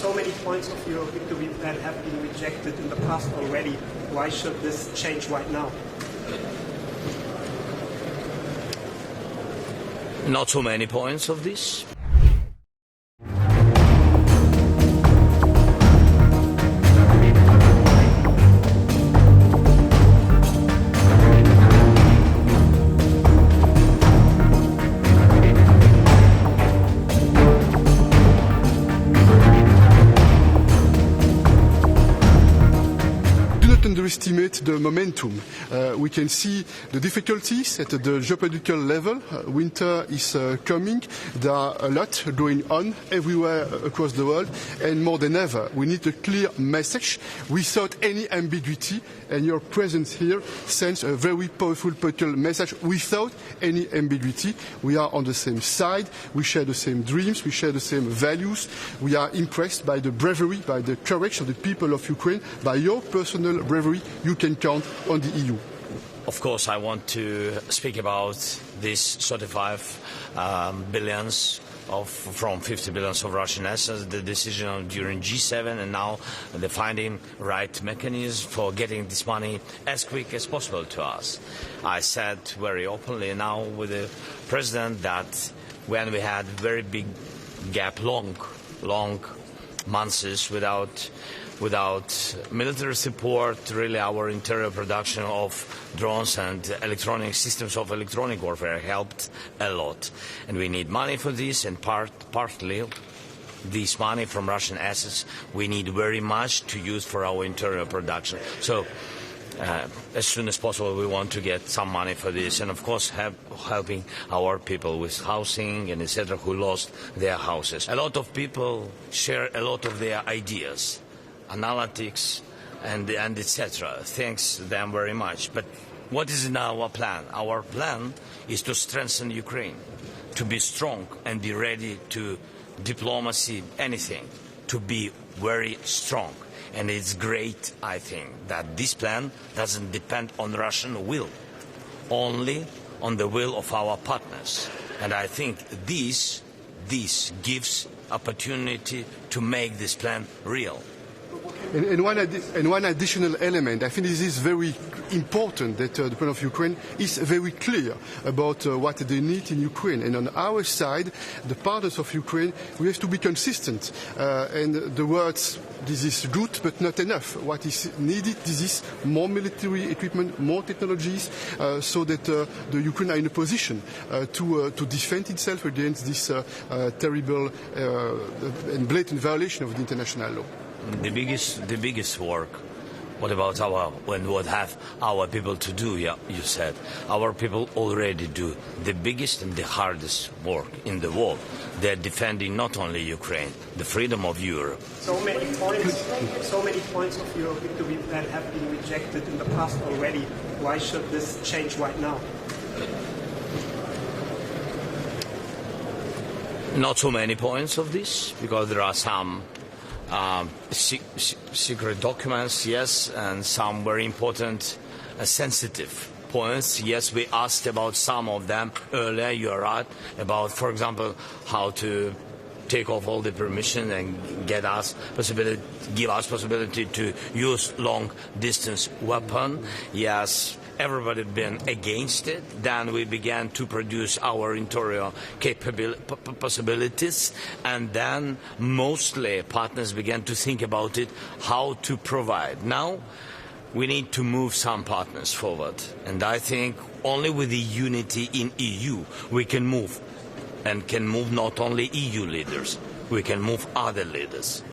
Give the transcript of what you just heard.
So many points of your victory plan have been rejected in the past already. Why should this change right now? Not so many points of this. Underestimate the momentum. We can see the difficulties at the geopolitical level. Winter is coming. There are a lot going on everywhere across the world, and more than ever, we need a clear message without any ambiguity, and your presence here sends a very powerful political message without any ambiguity. We are on the same side, we share the same dreams, we share the same values. We are impressed by the bravery, by the courage of the people of Ukraine, by your personal bravery. You can count on the EU. Of course, I want to speak about this 35 billions from 50 billions of Russian assets, the decision during G7, and now the finding right mechanism for getting this money as quick as possible to us. I said very openly now with the President that when we had very big gap, long months without military support, really our interior production of drones and electronic systems of electronic warfare helped a lot. And we need money for this, and partly this money from Russian assets we need very much to use for our interior production. So as soon as possible we want to get some money for this, and of course helping our people with housing and etc. who lost their houses. A lot of people share a lot of their ideas, analytics and etc. Thanks them very much. But what is now our plan? Our plan is to strengthen Ukraine, to be strong and be ready to diplomacy, anything, to be very strong. And it's great, I think, that this plan doesn't depend on Russian will, only on the will of our partners. And I think this gives opportunity to make this plan real. And one additional element, I think this is very important, that the President of Ukraine is very clear about what they need in Ukraine. And on our side, the partners of Ukraine, we have to be consistent. And the words, this is good, but not enough. What is needed, this is more military equipment, more technologies, so that the Ukraine are in a position to defend itself against this terrible and blatant violation of the international law. The biggest work. What have our people to do? Yeah, you said our people already do the biggest and the hardest work in the world. They're defending not only Ukraine, the freedom of Europe. So many points of your victory plan have been rejected in the past already. Why should this change right now? Not so many points of this, because there are some secret documents, yes, and some very important sensitive points. Yes, we asked about some of them earlier, you're right, about, for example, how to take off all the permission and give us possibility to use long-distance weapon. Yes, everybody been against it. Then we began to produce our interior possibilities, and then mostly partners began to think about it, how to provide. Now we need to move some partners forward, and I think only with the unity in EU we can move, and can move not only EU leaders, we can move other leaders.